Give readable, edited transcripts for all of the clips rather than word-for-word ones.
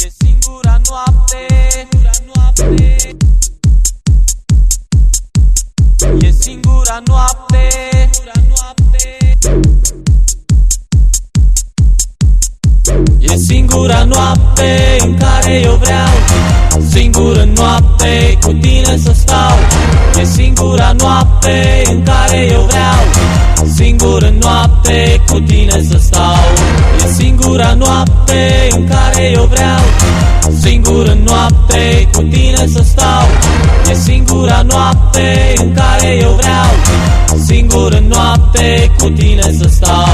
singura noapte, e singura noapte, e singura noapte în care eu vreau, singură noapte cu tine să stau. E singura noapte în care eu vreau, singură noapte cu tine să stau. E singura noapte în care eu vreau, singură noapte cu tine să stau. E singura noapte în care eu vreau, singură noapte cu tine să stau.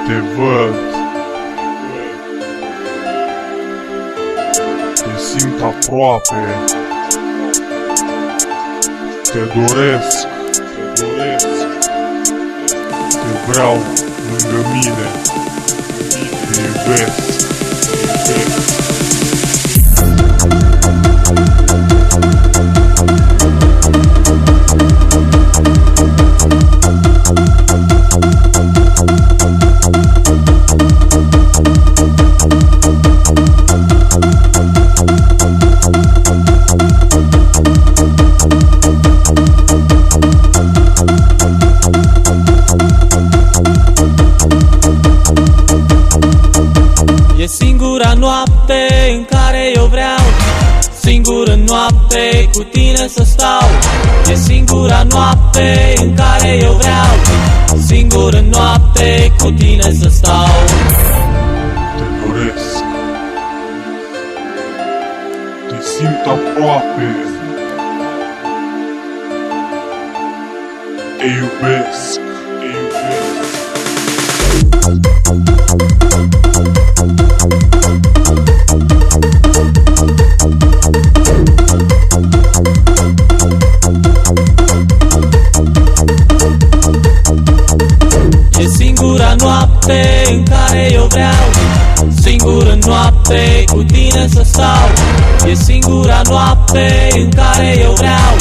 Te văd, te simt aproape, te doresc, te vreau lângă mine, te iubesc. E singura noapte în care eu vreau, singură noapte cu tine să stau. E singura noapte în care eu vreau, singură noapte cu tine să stau. Te doresc, te simt aproape, te iubesc, te iubesc. E singura noapte în care eu vreau, singură noapte cu tine să stau. E singura noapte în care eu vreau,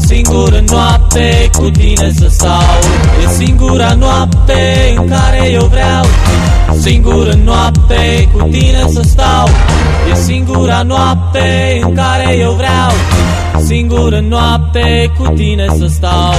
singură noapte cu tine să stau. E singura noapte în care eu vreau, singură noapte cu tine să stau. E singura noapte în care eu vreau, singură noapte cu tine să stau.